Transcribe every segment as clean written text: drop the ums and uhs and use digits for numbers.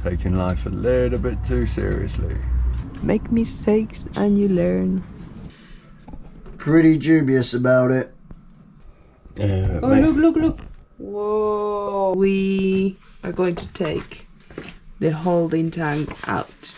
taking life a little bit too seriously. Make mistakes and you learn. Pretty dubious about it. Oh, look. Whoa. We are going to take the holding tank out.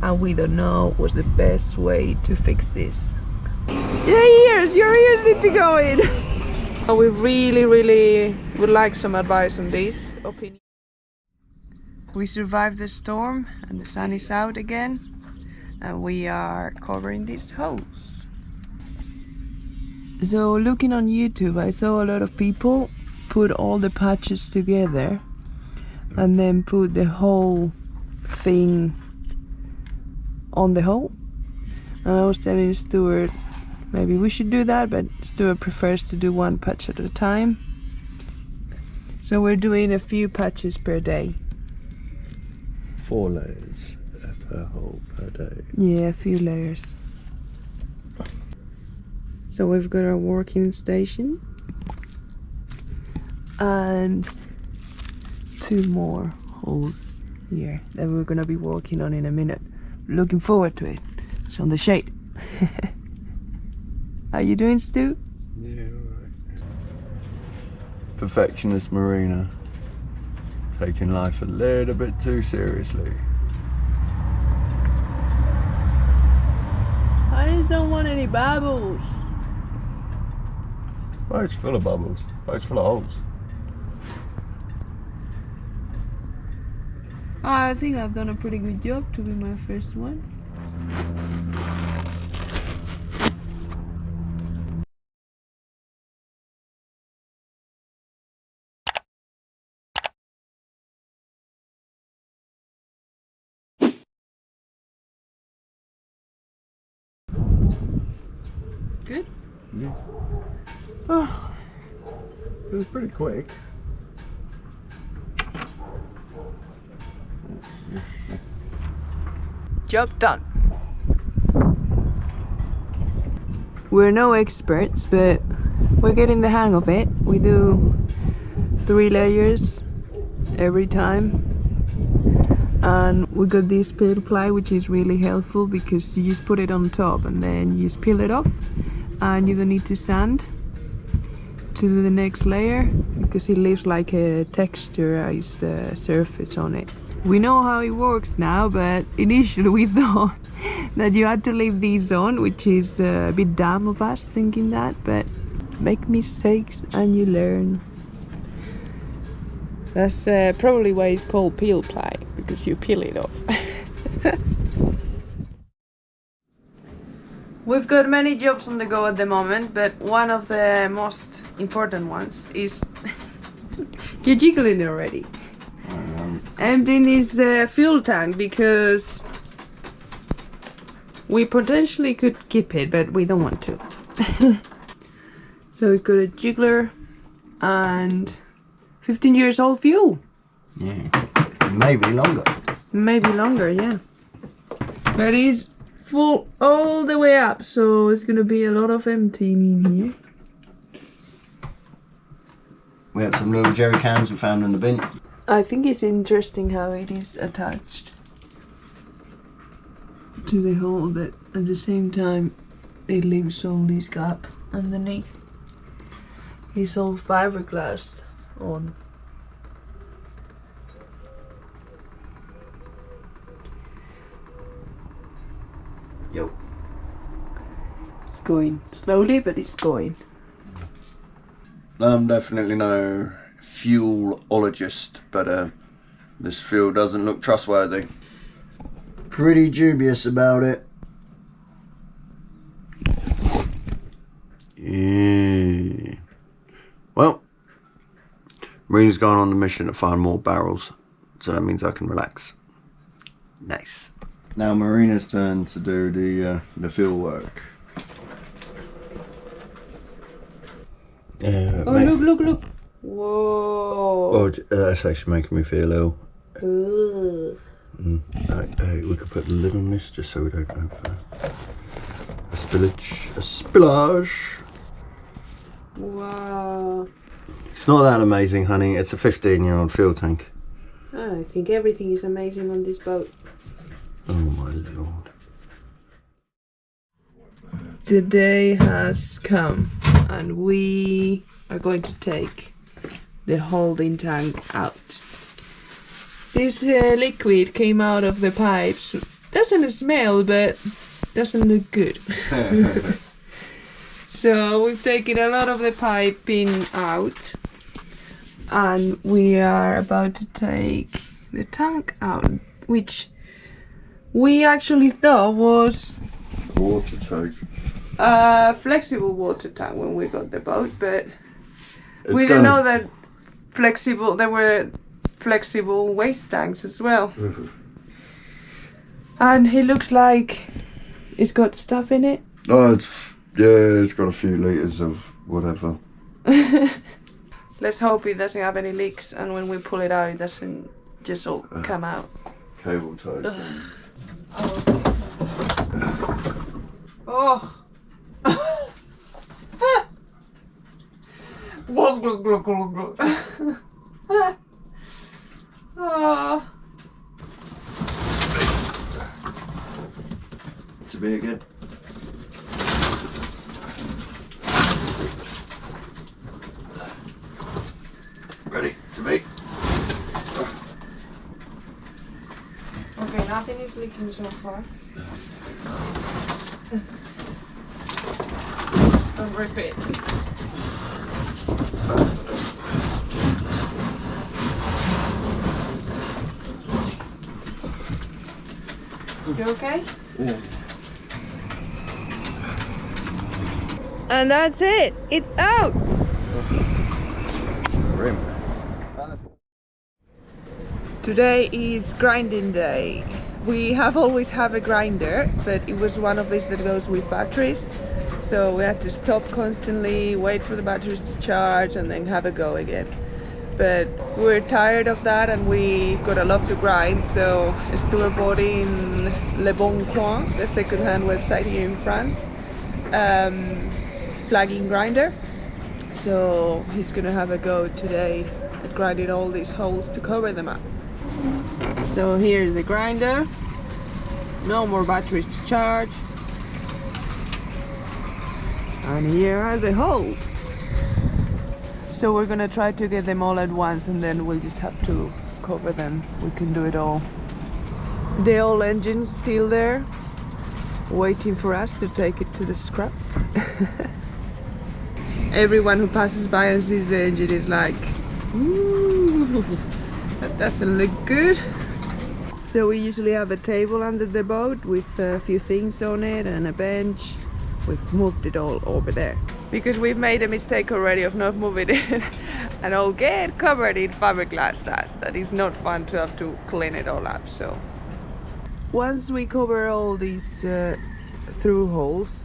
And we don't know what's the best way to fix this. Your ears need to go in. We really would like some advice on this opinion. We survived the storm and the sun is out again. And we are covering these holes. So looking on YouTube, I saw a lot of people put all the patches together and then put the whole thing on the hole. And I was telling Stuart maybe we should do that, but Stuart prefers to do one patch at a time. So we're doing a few patches per day. 4 layers per hole per day. Yeah, a few layers. So we've got our working station and 2 more holes here that we're gonna be working on in a minute. Looking forward to it. It's on the shade. How you doing, Stu? Yeah, alright. Perfectionist Marina. Taking life a little bit too seriously. I just don't want any bubbles. Oh, it's full of bubbles. Oh, it's full of holes. I think I've done a pretty good job to be my first one. Good? Yeah. Oh. It was pretty quick. Job done. We're no experts, but we're getting the hang of it. We do 3 layers every time. And we got this peel ply, which is really helpful because you just put it on top and then you just peel it off and you don't need to sand to do the next layer because it leaves like a texturized surface on it. We know how it works now, but initially we thought that you had to leave these on, which is a bit dumb of us thinking that, but make mistakes and you learn. That's probably why it's called peel ply, because you peel it off. We've got many jobs on the go at the moment, but one of the most important ones is you're jiggling already. Emptying this fuel tank because we potentially could keep it, but we don't want to. So we've got a jiggler and 15 years old fuel. Yeah, maybe longer. Maybe longer, yeah. But it's full all the way up, so it's gonna be a lot of emptying in here. We have some little jerry cans we found in the bin. I think it's interesting how it is attached to the hole, but at the same time it leaves all this gap underneath. It's all fiberglass on. Yo. It's going slowly, but it's going. I'm definitely no fuelologist, but this fuel doesn't look trustworthy. Pretty dubious about it. Yeah. Well, Marina's gone on the mission to find more barrels, so that means I can relax. Nice. Now Marina's turn to do the field work. Oh, look. Whoa. Oh, that's actually making me feel ill. Ugh. We could put a lid on this just so we don't have a spillage. Wow. It's not that amazing, honey. It's a 15-year-old fuel tank. I think everything is amazing on this boat. Oh my lord. The day has come and we are going to take the holding tank out. This liquid came out of the pipes. Doesn't smell, but doesn't look good. So we've taken a lot of the piping out and we are about to take the tank out, which we actually thought was Water tank. a flexible water tank when we got the boat, but we didn't know that there were flexible waste tanks as well. And it looks like it's got stuff in it. Oh, it's got a few litres of whatever. Let's hope it doesn't have any leaks and when we pull it out it doesn't just all come out. Cable ties. Oh! Oh. To be again. Ready to be. Okay, nothing is leaking so far. Don't rip it. You okay? Yeah. And that's it. It's out. Rim. Today is grinding day. We have always have a grinder, but it was one of these that goes with batteries. So we had to stop constantly, wait for the batteries to charge and then have a go again. But we're tired of that and we got a lot to grind, so Stuart bought in Le Bon Coin, the second-hand website here in France, plug-in grinder. So he's gonna have a go today at grinding all these holes to cover them up. So here's the grinder, no more batteries to charge, and here are the holes. So we're gonna try to get them all at once and then we'll just have to cover them. We can do it all. The old engine's still there, waiting for us to take it to the scrap. Everyone who passes by and sees the engine is like, ooh, that doesn't look good. So we usually have a table under the boat with a few things on it and a bench. We've moved it all over there because we've made a mistake already of not moving it and all get covered in fiberglass dust. That is not fun to have to clean it all up. So once we cover all these through holes,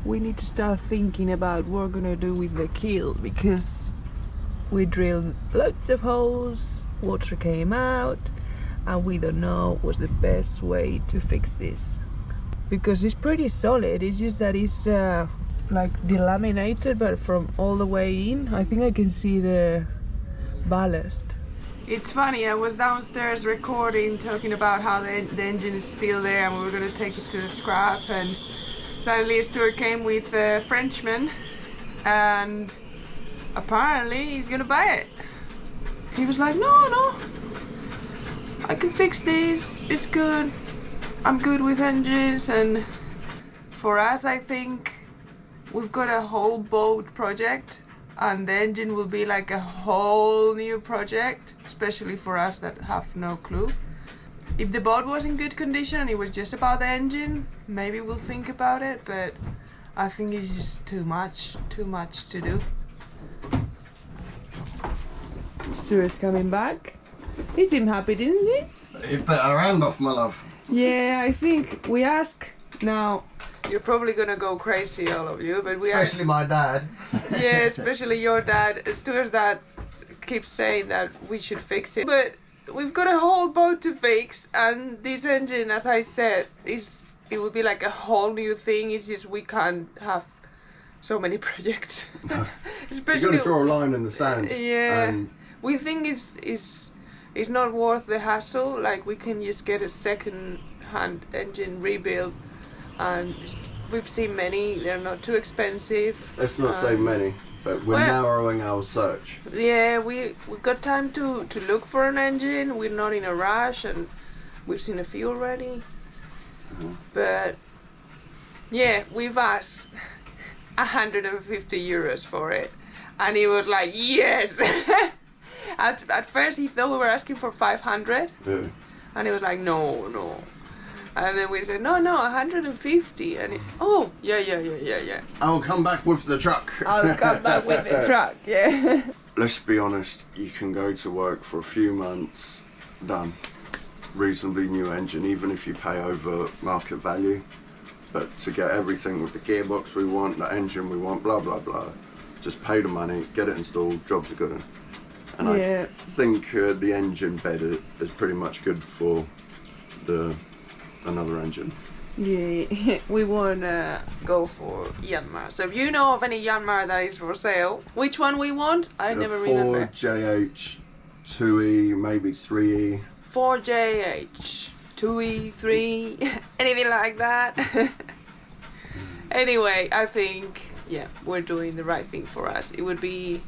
we need to start thinking about what we're gonna do with the keel, because we drilled loads of holes, water came out, and we don't know what's the best way to fix this. Because it's pretty solid, it's just that it's like delaminated, but from all the way in, I think I can see the ballast. It's funny, I was downstairs recording, talking about how the engine is still there and we were gonna take it to the scrap, and suddenly Stuart came with a Frenchman and apparently he's gonna buy it. He was like, no, I can fix this, it's good, I'm good with engines. And for us, I think we've got a whole boat project and the engine will be like a whole new project, especially for us that have no clue. If the boat was in good condition and it was just about the engine, maybe we'll think about it, but I think it's just too much to do. Stuart's coming back. He seemed happy, didn't he? You bet our hand off, my love. Yeah, I think we ask now. You're probably gonna go crazy, all of you, but we Especially my dad. Yeah, especially your dad. Stuart's dad keeps saying that we should fix it, but we've got a whole boat to fix, and this engine, as I said, it will be like a whole new thing. It's just we can't have so many projects. You've got to draw a line in the sand. Yeah, and we think it's it's not worth the hassle. Like, we can just get a second-hand engine rebuilt, and we've seen many. They're not too expensive. Let's not say many, but we're narrowing our search. Yeah, we've got time to look for an engine. We're not in a rush, and we've seen a few already. But yeah, we've asked 150 euros for it, and he was like, yes. At first he thought we were asking for 500, and he was like, no. And then we said, no, 150, and he, oh, yeah. I'll come back with the truck. I'll come back with the truck, yeah. Let's be honest, you can go to work for a few months, done. Reasonably new engine, even if you pay over market value. But to get everything with the gearbox we want, the engine we want, blah blah blah, just pay the money, get it installed, job's a good one. And I think the engine bed is pretty much good for another engine. Yeah, we wanna go for Yanmar. So if you know of any Yanmar that is for sale, which one we want? I never remember. 4JH, 2E, maybe 3E. 4JH, 2E, 3, anything like that. Anyway, I think, yeah, we're doing the right thing for us. It would give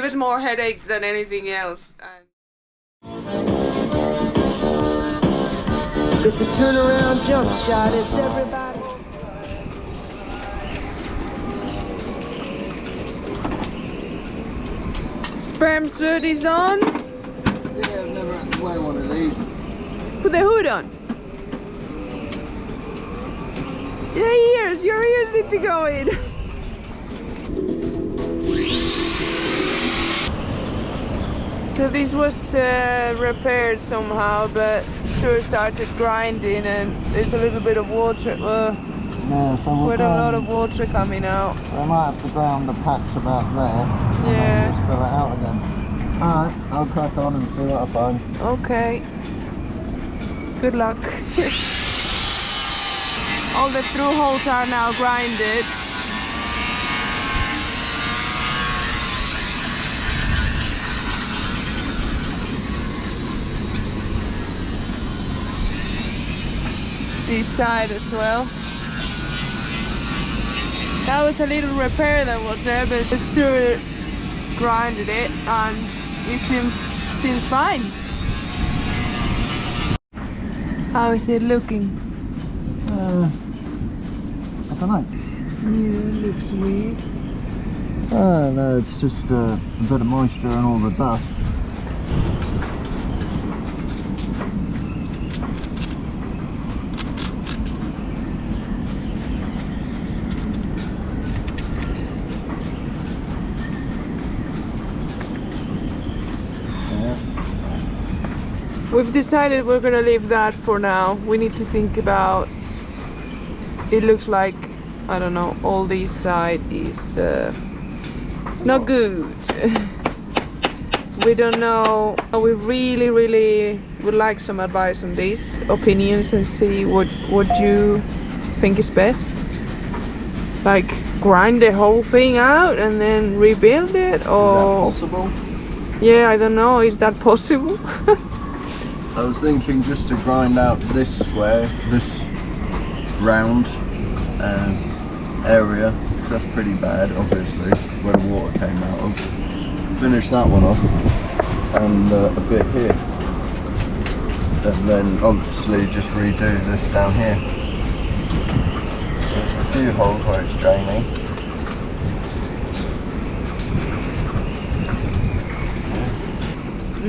us more headaches than anything else. It's a turnaround jump shot, it's everybody. Sperm suit is on. Yeah, I've never had to wear one of these. Put the hood on. Your ears need to go in. So this was repaired somehow, but Stuart started grinding and there's a little bit of water. Quite a lot of water coming out. So I might have to ground the patch about there. And just fill it out again. Alright, I'll crack on and see what I find. Okay. Good luck. All the through holes are now grinded. This side as well. That was a little repair that was there, but Stuart grinded it and it seems fine. How is it looking? I don't know. Yeah, it looks weird. No, it's just a bit of moisture and all the dust. We've decided we're gonna leave that for now. We need to think about. It looks like, I don't know, all this side is it's not good. We don't know. We really would like some advice on these opinions and see what you think is best. Like, grind the whole thing out and then rebuild it, or Is that possible? Yeah, I don't know. Is that possible? I was thinking just to grind out this square, this round area, because that's pretty bad, obviously, where the water came out of. Finish that one off, and a bit here. And then obviously just redo this down here. So there's a few holes where it's draining.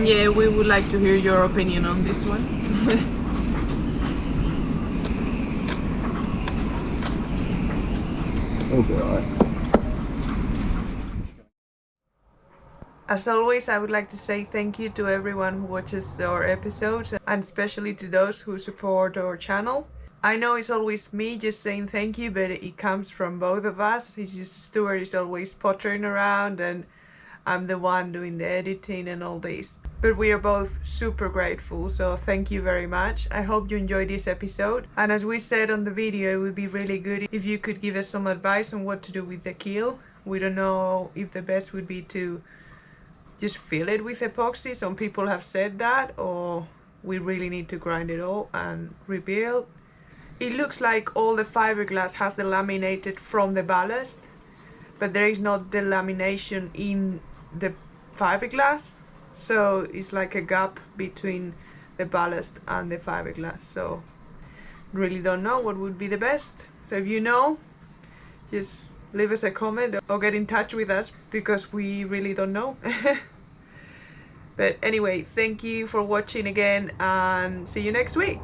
Yeah, we would like to hear your opinion on this one. It'll be alright. As always, I would like to say thank you to everyone who watches our episodes, and especially to those who support our channel. I know it's always me just saying thank you, but it comes from both of us. It's just Stuart is always pottering around and I'm the one doing the editing and all this. But we are both super grateful, so thank you very much. I hope you enjoyed this episode. And as we said on the video, it would be really good if you could give us some advice on what to do with the keel. We don't know if the best would be to just fill it with epoxy. Some people have said that, or we really need to grind it all and rebuild. It looks like all the fiberglass has the laminated from the ballast, but there is not the lamination in the fiberglass, so it's like a gap between the ballast and the fiberglass. So really don't know what would be the best. So if you know, just leave us a comment or get in touch with us, because we really don't know. But anyway, thank you for watching again, and see you next week.